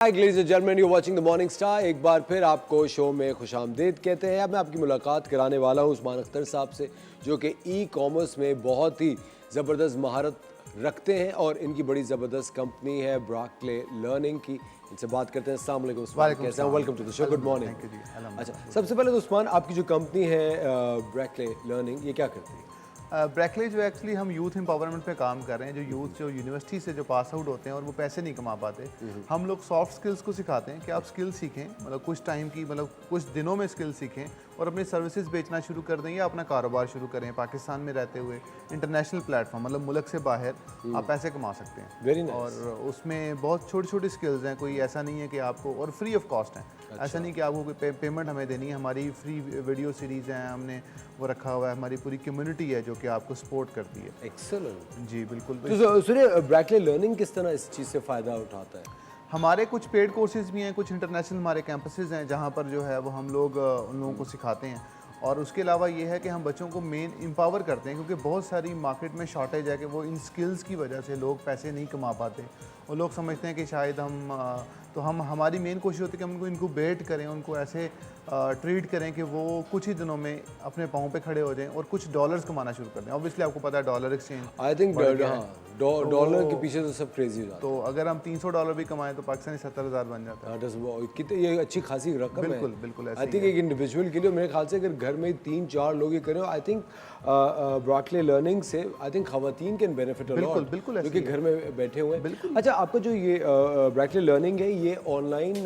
Hi ladies and gentlemen, you're watching the Morning Star। एक बार फिर आपको शो में खुशामदीद कहते हैं। अब मैं आपकी मुलाकात कराने वाला हूँ उस्मान अख्तर साहब से, जो कि ई कॉमर्स में बहुत ही ज़बरदस्त महारत रखते हैं और इनकी बड़ी ज़बरदस्त कंपनी है ब्रैकले लर्निंग की। इनसे बात करते हैं। अस्सलाम वालेकुम उस्मान, कैसे हैं? Welcome to the show. Good morning. अच्छा, सबसे पहले तो उस्मान, आपकी जो कंपनी है ब्रैकले लर्निंग, ये क्या करती है? ब्रैकले जो एक्चुअली हम यूथ एम्पावरमेंट पे काम कर रहे हैं। जो यूथ जो यूनिवर्सिटी से जो पास आउट होते हैं और वो पैसे नहीं कमा पाते, हम लोग सॉफ्ट स्किल्स को सिखाते हैं कि आप स्किल सीखें, मतलब कुछ टाइम की, मतलब कुछ दिनों में स्किल सीखें और अपनी सर्विसेज बेचना शुरू कर दें या अपना कारोबार शुरू करें। पाकिस्तान में रहते हुए इंटरनेशनल प्लेटफॉर्म, मतलब मुल्क से बाहर आप पैसे कमा सकते हैं। Very nice. और उसमें बहुत छोटी छोटी स्किल्स हैं, कोई ऐसा नहीं है कि आपको, और फ्री ऑफ कॉस्ट हैं। अच्छा। ऐसा नहीं कि आपको कोई पेमेंट हमें देनी है। हमारी फ्री वीडियो सीरीज़ हैं, हमने वो रखा हुआ है। हमारी पूरी कम्युनिटी है जो कि आपको सपोर्ट करती है। एक्सेलेंट। जी बिल्कुल। तो सुनिए, ब्रैकले लर्निंग किस तरह इस चीज़ से फ़ायदा उठाता है? हमारे कुछ पेड कोर्सेज भी हैं, कुछ इंटरनेशनल हमारे कैंपसेस हैं जहाँ पर जो है वो हम लोग उन लोगों को सिखाते हैं। और उसके अलावा ये है कि हम बच्चों को मेन एम्पावर करते हैं, क्योंकि बहुत सारी मार्केट में शॉर्टेज है कि वो इन स्किल्स की वजह से लोग पैसे नहीं कमा पाते और लोग समझते हैं कि शायद हम हमारी मेन कोशिश होती है कि हम उनको इनक्यूबेट करें, उनको ऐसे ट्रीट करें कि वो कुछ ही दिनों में अपने पाँव पे खड़े हो जाएं और कुछ डॉलर्स कमाना शुरू कर दें। ऑब्वियसली आपको पता है dollar exchange I think dollar के पीछे तो सब क्रेजी हो जाता है। तो अगर हम $300 भी कमाएं तो पाकिस्तानी 70,000 बन जाता है। कितने, ये अच्छी खासी रकम है। बिल्कुल बिल्कुल ऐसे आई थिंक एक इंडिविजुअल के लिए मेरे ख्याल से अगर घर में 3-4 लोग ये करें, आई थिंक ब्रैकले लर्निंग से आई थिंक खवातीन कैन बेनिफिट अ लॉट, बिल्कुल ऐसे क्योंकि घर में बैठे हुए हैं। अच्छा, आपका जो ये ब्रैकले लर्निंग है, ये ऑनलाइन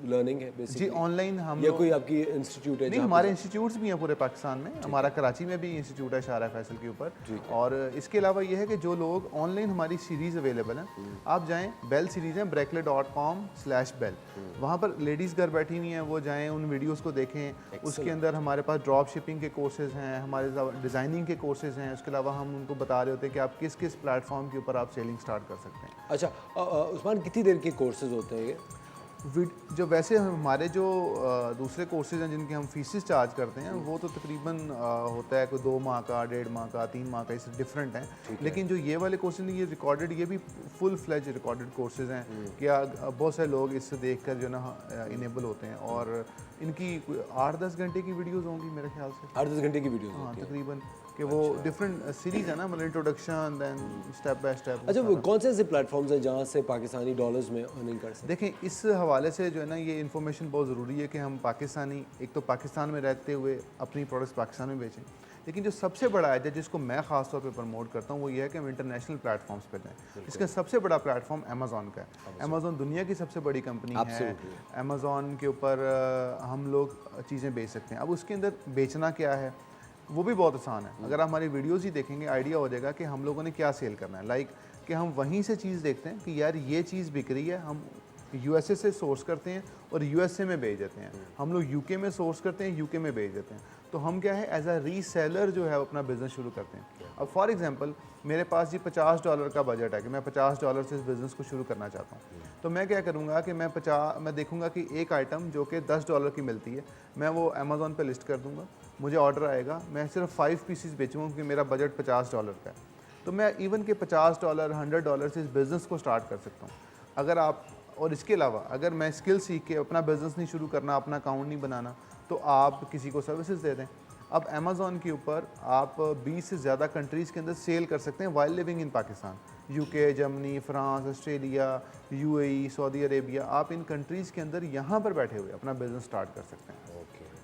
लर्निंग है बेसिकली? जी ऑनलाइन। हम या कोई आपकी इंस्टीट्यूट है? नहीं, हमारे इंस्टीट्यूट्स भी हैं पूरे पाकिस्तान में। हमारा कराची में भी इंस्टीट्यूट है शारा फैसल के ऊपर। और इसके अलावा ये है कि जो लोग ऑनलाइन, हमारी सीरीज़ अवेलेबल हैं, आप जाएं, बेल सीरीज़ हैं brackle.com/bell, वहाँ पर लेडीज़ घर बैठी हुई हैं, वो जाएं, उन वीडियोस को देखें। उसके अंदर हमारे पास ड्रॉप शिपिंग के कोर्सेज़ हैं, हमारे डिज़ाइनिंग के कोर्सेज़ हैं। उसके अलावा हम उनको बता रहे होते हैं कि आप किस किस प्लेटफॉर्म के ऊपर आप सेलिंग स्टार्ट कर सकते हैं। अच्छा, उस्मान, कितनी देर के कोर्सेज होते हैं ये? जो वैसे हमारे जो दूसरे कोर्सेज हैं जिनके हम फीसेस चार्ज करते हैं, वो तो तकरीबन होता है कोई 2 माह का, 1.5 माह का, 3 माह का, इससे डिफरेंट हैं। लेकिन जो ये वाले कोर्सेज, ये रिकॉर्डेड, ये भी फुल फ्लेज रिकॉर्डेड कोर्सेज हैं कि बहुत सारे लोग इससे देखकर जो ना इनेबल होते हैं। और इनकी 8-10 घंटे की वीडियोज़ होंगी मेरे ख्याल से। 8-10 घंटे की वीडियोस हाँ होती हैं? तकरीबन, कि वो डिफरेंट सीरीज़ है ना, मतलब introduction, then step by step. अच्छा, वो कौन से ऐसे प्लेटफॉर्म्स हैं जहाँ से पाकिस्तानी डॉलर्स में अर्निंग कर सकते हैं? देखें, इस हवाले से जो है ना, ये इन्फॉर्मेशन बहुत ज़रूरी है कि हम पाकिस्तानी, एक तो पाकिस्तान में रहते हुए अपनी प्रोडक्ट्स पाकिस्तान में बेचें। लेकिन जो सबसे बड़ा है, जिसको मैं ख़ास तौर पे प्रमोट करता हूँ, वो ये है कि हम इंटरनेशनल प्लेटफॉर्म्स पर जाएँ। इसका सबसे बड़ा प्लेटफॉर्म अमेज़ॉन का है। अमेज़ॉन दुनिया की सबसे बड़ी कंपनी है। अमेज़ॉन के ऊपर हम लोग चीज़ें बेच सकते हैं। अब उसके अंदर बेचना क्या है, वो भी बहुत आसान है। अगर आप हमारी वीडियोज़ ही देखेंगे, आइडिया हो जाएगा कि हम लोगों ने क्या सेल करना है। लाइक कि हम वहीं से चीज़ देखते हैं कि यार ये चीज़ बिक रही है, हम यूएसए से सोर्स करते हैं और यूएसए में बेच देते हैं। हम लोग यूके में सोर्स करते हैं, यूके में बेच देते हैं। तो हम क्या है, एज अ रीसेलर जो है अपना बिज़नेस शुरू करते हैं। अब फॉर एग्जांपल, मेरे पास जी $50 का बजट है कि मैं $50 से इस बिज़नेस को शुरू करना चाहता हूँ। तो मैं क्या करूँगा कि मैं देखूँगा कि एक आइटम जो कि $10 की मिलती है, मैं वो अमेज़ॉन पे लिस्ट कर दूँगा। मुझे ऑर्डर आएगा, मैं सिर्फ 5 पीसेस बेचूँगा क्योंकि मेरा बजट $50 का है। तो मैं इवन के $50, $100 से इस बिज़नेस को स्टार्ट कर सकता हूँ। अगर आप, और इसके अलावा अगर मैं स्किल सीख के अपना बिज़नेस नहीं शुरू करना, अपना अकाउंट नहीं बनाना, तो आप किसी को सर्विसेज दे दें। अब अमेज़ॉन के ऊपर आप 20 से ज़्यादा कंट्रीज़ के अंदर सेल कर सकते हैं while living in Pakistan. UK, Germany, France, Australia, UAE, Saudi Arabia, आप इन कंट्रीज़ के अंदर यहाँ पर बैठे हुए अपना बिज़नेस स्टार्ट कर सकते हैं।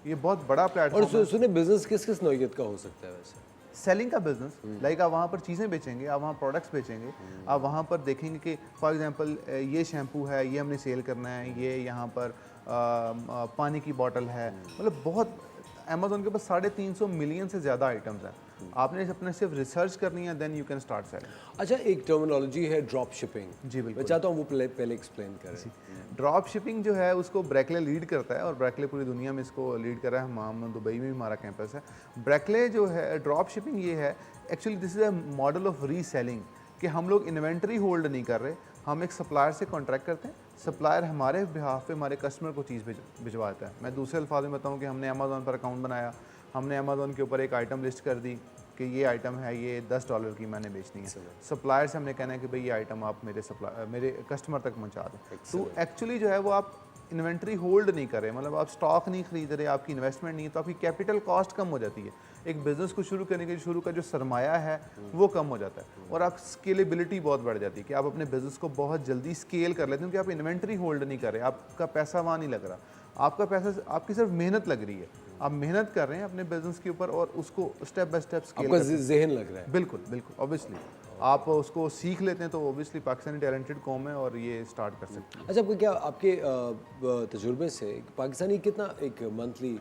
ये बहुत बड़ा प्लेटफॉर्म है। और सुने, बिजनेस किस किस नौइयत का हो सकता है वैसे? सेलिंग का बिजनेस, लाइक आप वहाँ पर चीज़ें बेचेंगे, आप वहाँ प्रोडक्ट्स बेचेंगे। आप वहाँ पर देखेंगे कि फॉर एग्जांपल ये शैम्पू है, ये हमने सेल करना है, ये यहाँ पर पानी की बॉटल है। मतलब बहुत, अमेज़ॉन के पास 350 मिलियन से ज़्यादा आइटम्स हैं। आपने अपने सिर्फ रिसर्च करनी है, then you can start selling. अच्छा, एक टर्मिनोलॉजी है ड्रॉप शिपिंग। जी बिल्कुल, मैं चाहता हूँ वो पहले एक्सप्लेन करें। ड्रॉप शिपिंग जो है उसको ब्रैकले लीड करता है और ब्रैकले पूरी दुनिया में इसको लीड कर रहा है। हम दुबई में भी हमारा कैंपस है। ब्रैकले जो है, ड्रॉप शिपिंग ये है, actually this is a model of reselling, कि हम लोग इन्वेंट्री होल्ड नहीं कर रहे, हम एक सप्लायर से कॉन्ट्रैक्ट करते हैं। सप्लायर हमारे बिहाफ पे हमारे कस्टमर को चीज़ भिजवाता है। मैं दूसरे अल्फाज में बताऊँ कि हमने अमेज़ॉन पर अकाउंट बनाया, हमने अमेज़ॉन के ऊपर एक आइटम लिस्ट कर दी, कि ये आइटम है, ये $10 की मैंने बेचनी है। सप्लायर से हमने कहना है कि भाई ये आइटम आप मेरे कस्टमर तक पहुंचा दें। तो एक्चुअली जो है वो आप इन्वेंट्री होल्ड नहीं कर रहे, मतलब आप स्टॉक नहीं खरीद रहे, आपकी इन्वेस्टमेंट नहीं है, तो आपकी कैपिटल कॉस्ट कम हो जाती है। एक बिजनेस को शुरू करने के शुरू का जो सरमाया है वो कम हो जाता है, और आप स्केलेबिलिटी बहुत बढ़ जाती है कि आप अपने बिजनेस को बहुत जल्दी स्केल कर लेते हैं, क्योंकि आप इन्वेंट्री होल्ड नहीं कर रहे, आपका पैसा वहाँ नहीं लग रहा, आपका पैसा, आपकी सिर्फ मेहनत लग रही है, आप मेहनत कर रहे हैं अपने बिजनेस के ऊपर और उसको स्टेप बाय स्टेप स्केल आपका जहन लग रहा है। बिल्कुल बिल्कुल, ऑब्वियसली आप उसको सीख लेते हैं तो ऑब्वियसली पाकिस्तानी टैलेंटेड कौम है और ये स्टार्ट कर सकते हैं। अच्छा, आपको क्या आपके तजुर्बे से पाकिस्तानी कितना एक मंथली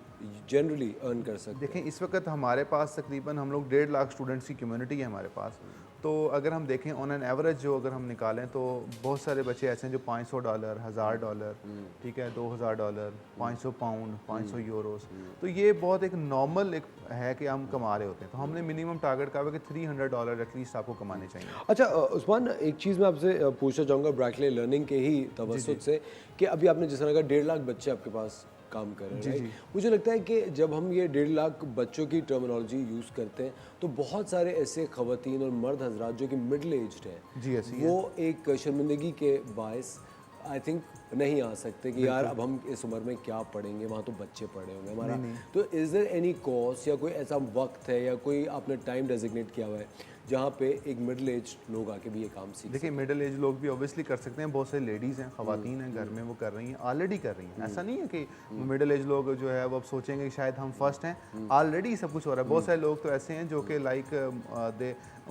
जनरली अर्न कर सकते हैं? देखें, इस वक्त हमारे पास तकरीबन हम लोग 1.5 लाख स्टूडेंट्स की कम्युनिटी है हमारे पास। तो अगर हम देखें ऑन एन एवरेज जो अगर हम निकालें तो बहुत सारे बच्चे ऐसे हैं जो $500, $1000, ठीक है, $2000, 500 पाउंड, 500 यूरोस, तो ये बहुत एक नॉर्मल एक है कि हम कमा रहे होते हैं। तो हमने मिनिमम टारगेट कहा है कि $300 एटलीस्ट आपको कमाने चाहिए। अच्छा उस्मान, एक चीज़ मैं आपसे पूछना चाहूँगा ब्रैकले लर्निंग के ही तवज्जुह से कि अभी आपने जिस तरह का 1.5 लाख बच्चे आपके पास काम कर रहे हैं, राइट? मुझे लगता है कि जब हम ये 1.5 लाख बच्चों की टर्मिनोलॉजी यूज़ करते हैं तो बहुत सारे ऐसे ख़वातीन और मर्द हजरात जो कि मिडल एज्ड हैं जी ऐसी वो एक शर्मिंदगी के बायस आई थिंक नहीं आ सकते कि यार अब हम इस उम्र में क्या पढ़ेंगे, वहाँ तो बच्चे पढ़े होंगे हमारा। तो इज़ देयर एनी कोर्स या कोई ऐसा वक्त है या कोई आपने टाइम डेजिग्नेट किया हुआ है जहाँ पे एक मिडिल एज लोग आके भी ये काम सीख? देखिए, मिडिल एज लोग भी ऑब्वियसली कर सकते हैं, बहुत सारी लेडीज़ हैं, ख़वातीन हैं घर में, वो कर रही हैं, ऑलरेडी कर रही हैं। ऐसा नहीं है कि मिडिल एज लोग जो है वो अब सोचेंगे कि शायद हम फर्स्ट हैं, ऑलरेडी सब कुछ हो रहा है। बहुत सारे लोग तो ऐसे हैं जो कि लाइक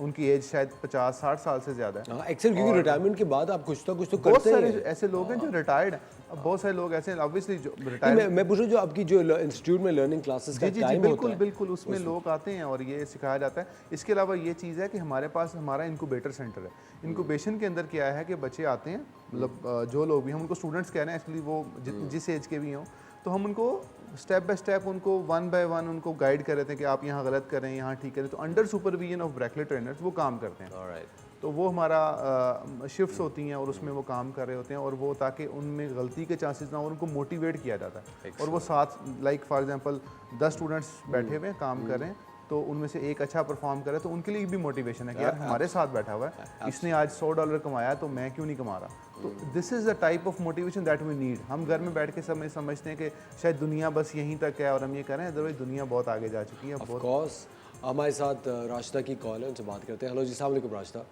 उनकी एज शायद 50-60 साल से ज़्यादा है। एक्चुअली क्योंकि रिटायरमेंट के बाद आप कुछ तो बहुत करते सारे हैं। ऐसे लोग हैं जो रिटायर्ड हैं, अब बहुत सारे लोग ऐसे हैं ऑब्वियसली जो रिटायर्ड। मैं पूछ रहा हूँ जो आपकी जो इंस्टीट्यूट में लर्निंग क्लासेस का जी टाइम होता बिल्कुल है बिल्कुल, उसमें लोग आते हैं और ये सिखाया जाता है। इसके अलावा ये चीज़ है कि हमारे पास हमारा इंक्यूबेटर सेंटर है। इंक्यूबेशन के अंदर क्या है कि बच्चे आते हैं, मतलब जो लोग भी, हम उनको स्टूडेंट्स कह रहे हैं एक्चुअली, वो जिस एज के भी हों, तो हम उनको स्टेप बाय स्टेप उनको 1 बाय 1 उनको गाइड कर रहे थे कि आप यहाँ गलत करें, यहाँ ठीक करें। तो अंडर सुपरविजन ऑफ ब्रैकले ट्रेनर्स वो काम करते हैं। Alright. तो वो हमारा शिफ्ट्स होती हैं और उसमें वो काम कर रहे होते हैं, और वो ताकि उनमें गलती के चांसेस ना हो, उनको मोटिवेट किया जाता है। और वो साथ, लाइक फॉर एग्जांपल 10 स्टूडेंट्स बैठे हुए हैं काम कर रहे हैं, तो उनमें से एक अच्छा परफॉर्म करे तो उनके लिए भी मोटिवेशन है कि यार हमारे साथ बैठा हुआ है, इसने आज $100 कमाया तो मैं क्यों नहीं कमा रहा। तो this is the type of motivation that we need. हम घर में बैठ के समझते हैं कि शायद दुनिया बस यहीं तक है और हम ये करें, अदरवाइज दुनिया बहुत आगे जा चुकी है। Of course, हमारे साथ राशिदा की कॉल है, उनसे बात करते हैं। हेलो जी, अस्सलाम वालेकुम राशिदा।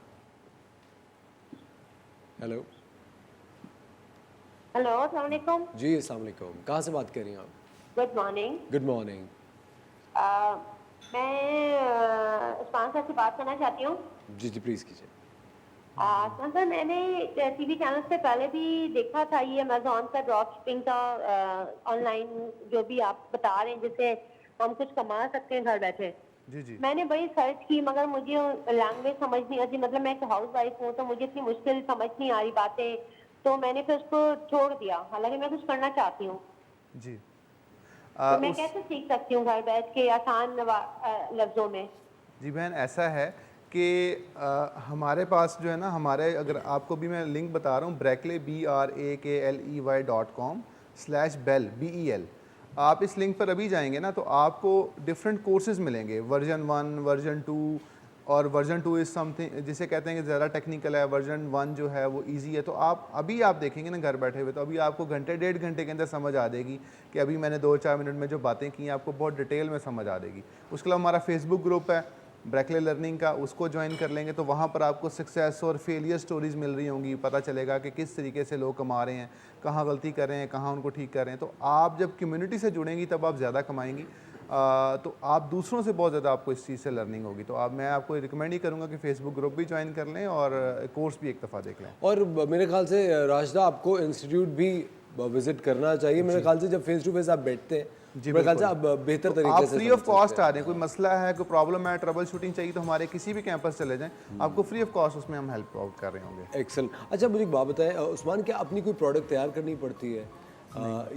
हेलो हेलो, अस्सलाम वालेकुम। जी, अस्सलाम वालेकुम। कहाँ से बात कर रही हैं आप? Good morning. Good morning. मैं उस्मान साहब से बात करना चाहती हूँ। जी जी, प्लीज़ कीजिए। उस्मान साहब, मैंने टीवी चैनल पे पहले भी देखा था ये अमेजोन का ड्रॉप शिपिंग का ऑनलाइन जो भी आप बता रहे हैं, जिससे हम कुछ कमा सकते हैं घर बैठे। जी जी, मैंने बड़ी सर्च की मगर मुझे लैंग्वेज समझ नहीं आती, मतलब मैं एक हाउस वाइफ हूँ तो मुझे इतनी मुश्किल समझ नहीं आ रही बातें, तो मैंने फिर उसको छोड़ दिया, हालांकि मैं कुछ करना चाहती हूँ। जी तो मैं कैसे सीख सकती हूँ घर बैठ के आसान लफ्जों में? जी बहन, ऐसा है कि हमारे पास जो है ना, हमारे, अगर आपको भी मैं लिंक बता रहा हूँ, ब्रैकले BRAKLEY.com/bell BEL, आप इस लिंक पर अभी जाएंगे ना तो आपको डिफरेंट कोर्सेज मिलेंगे, वर्जन 1, वर्जन 2, और वर्जन 2 इज़ समथिंग जिसे कहते हैं कि ज़्यादा टेक्निकल है, वर्जन 1 जो है वो इजी है। तो आप देखेंगे ना घर बैठे हुए, तो अभी आपको घंटे 1.5 घंटे के अंदर समझ आ देगी कि अभी मैंने 2-4 मिनट में जो बातें की हैं आपको बहुत डिटेल में समझ आ देगी। उसके अलावा हमारा फेसबुक ग्रुप है ब्रैकले लर्निंग का, उसको ज्वाइन कर लेंगे तो वहाँ पर आपको सक्सेस और फेलियर स्टोरीज़ मिल रही होंगी, पता चलेगा कि किस तरीके से लोग कमा रहे हैं, कहाँ गलती कर रहे हैं, कहाँ उनको ठीक कर रहे हैं। तो आप जब कम्युनिटी से जुड़ेंगी तब आप ज़्यादा कमाएंगी, तो आप दूसरों से बहुत ज़्यादा आपको इस चीज़ से लर्निंग होगी। तो मैं आपको रिकमेंड ही करूँगा कि फेसबुक ग्रुप भी ज्वाइन कर लें और कोर्स भी एक दफ़ा देख लें। और मेरे ख्याल से राशिदा आपको इंस्टीट्यूट भी विजिट करना चाहिए। मेरे ख्याल से जब फेस टू फेस आप बैठते हैं, मेरे ख्याल से आप बेहतर तो तरीके आप से फ्री ऑफ कॉस्ट आ रहे हैं, कोई मसला है, कोई प्रॉब्लम है, ट्रबल शूटिंग चाहिए तो हमारे किसी भी कैंपस चले जाएं, आपको फ्री ऑफ कॉस्ट उसमें हम हेल्प आउट कर रहे होंगे। एक्सेल। अच्छा, मुझे एक बात बताएं उस्मान, क्या अपनी कोई प्रोडक्ट तैयार करनी पड़ती है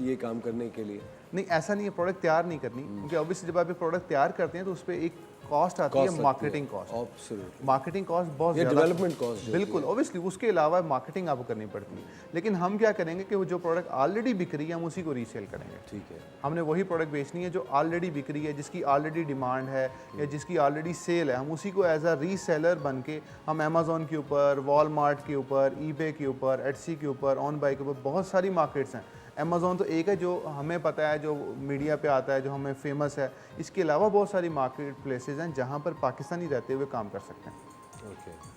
ये काम करने के लिए? नहीं, ऐसा नहीं है, प्रोडक्ट तैयार नहीं करनी, क्योंकि ऑब्वियसली जब आप ये प्रोडक्ट तैयार करते हैं तो उस पर एक कॉस्ट आती है marketing cost. Absolutely. Marketing cost बहुत ये ज़्यादा, development cost जो बिल्कुल ऑब्वियसली उसके अलावा मार्केटिंग आपको करनी पड़ती है। लेकिन हम क्या करेंगे कि वो जो प्रोडक्ट ऑलरेडी बिक रही है हम उसी को रीसेल करेंगे। ठीक है। हमने वही प्रोडक्ट बेचनी है जो ऑलरेडी बिक रही है, जिसकी ऑलरेडी डिमांड है या जिसकी ऑलरेडी सेल है, हम उसी को एज अ रीसेलर बन के हम अमेज़ॉन के ऊपर, वॉलमार्ट के ऊपर, ईबे के ऊपर, एटसी के ऊपर, ऑन बाई के ऊपर, बहुत सारी मार्केट्स हैं। अमेज़ॉन तो एक है जो हमें पता है, जो मीडिया पे आता है, जो हमें फेमस है। इसके अलावा बहुत सारी मार्केट प्लेसेस हैं जहाँ पर पाकिस्तानी रहते हुए काम कर सकते हैं। ओके।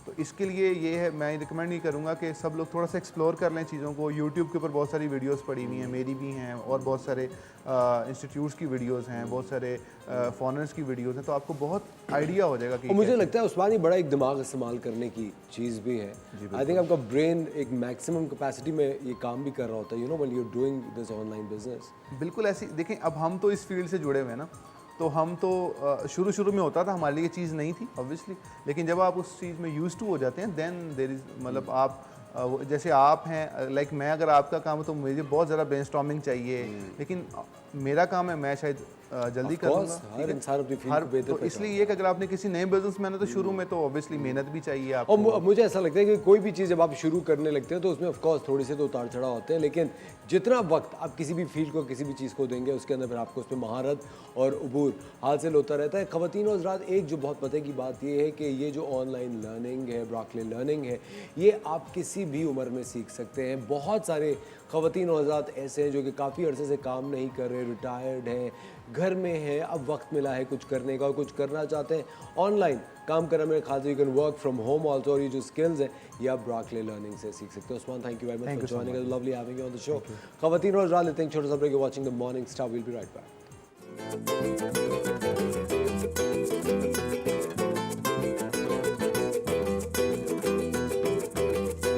तो इसके लिए ये है, मैं रिकमेंड नहीं करूँगा कि सब लोग थोड़ा सा एक्सप्लोर कर लें चीज़ों को। यूट्यूब के ऊपर बहुत सारी वीडियोस पड़ी हुई हैं, मेरी भी हैं, और बहुत सारे इंस्टीट्यूट्स की वीडियोस हैं, बहुत सारे फॉरेनर्स की वीडियोस हैं, तो आपको बहुत आइडिया हो जाएगा कि और मुझे लगता है उस्मान ये बड़ा एक दिमाग इस्तेमाल करने की चीज़ भी है। आई थिंक आपका ब्रेन एक मैक्सिमम कैपेसिटी में ये काम भी कर रहा होता है, you know, when you are doing this online business. बिल्कुल ऐसी देखें, अब हम तो इस फील्ड से जुड़े हुए हैं ना, तो हम तो शुरू में होता था, हमारे लिए ये चीज़ नहीं थी ऑब्वियसली, लेकिन जब आप उस चीज़ में यूज टू हो जाते हैं देन देर इज़, मतलब आप जैसे आप हैं, लाइक मैं अगर आपका काम है तो मुझे बहुत ज़्यादा ब्रेनस्टॉर्मिंग चाहिए, लेकिन मेरा काम है, मैं शायद जल्दी कर लूँगा। हर इंसान अपनी फील्ड को बेहतर तो इसलिए ये कि अगर आपने किसी नए बिजनेस में है तो शुरू में तो ऑब्वियसली मेहनत भी चाहिए और आपको। मुझे ऐसा लगता है कि कोई भी चीज़ जब आप शुरू करने लगते हैं तो उसमें ऑफ कोर्स थोड़ी से तो उतार चढ़ाव होते हैं, लेकिन जितना वक्त आप किसी भी फील्ड को, किसी भी चीज़ को देंगे, उसके अंदर फिर आपको उस पर महारत और उबूर हासिल होता रहता है। ख़वातीन और हज़रात, एक जो बहुत पते की बात ये है कि ये जो ऑनलाइन लर्निंग है, ब्रॉकले लर्निंग है, ये आप किसी भी उम्र में सीख सकते हैं। बहुत सारे ख़वातीन और हज़रात ऐसे हैं जो कि काफ़ी अरसे से काम नहीं कर रहे, रिटायर्ड हैं, घर में हैं, अब वक्त मिला है कुछ करने का और कुछ करना चाहते हैं, ऑनलाइन काम करना। मेरे ख्याल से you can work from home also, और ये जो स्किल्स हैं ये आप ब्रॉकले लर्निंग से सीख सकते हैं। Usman, thank you very much for joining us, lovely having you on the show. ख़वातीन और हज़रात, लेते हैं छोटा सा break, watching the morning star, will be right back.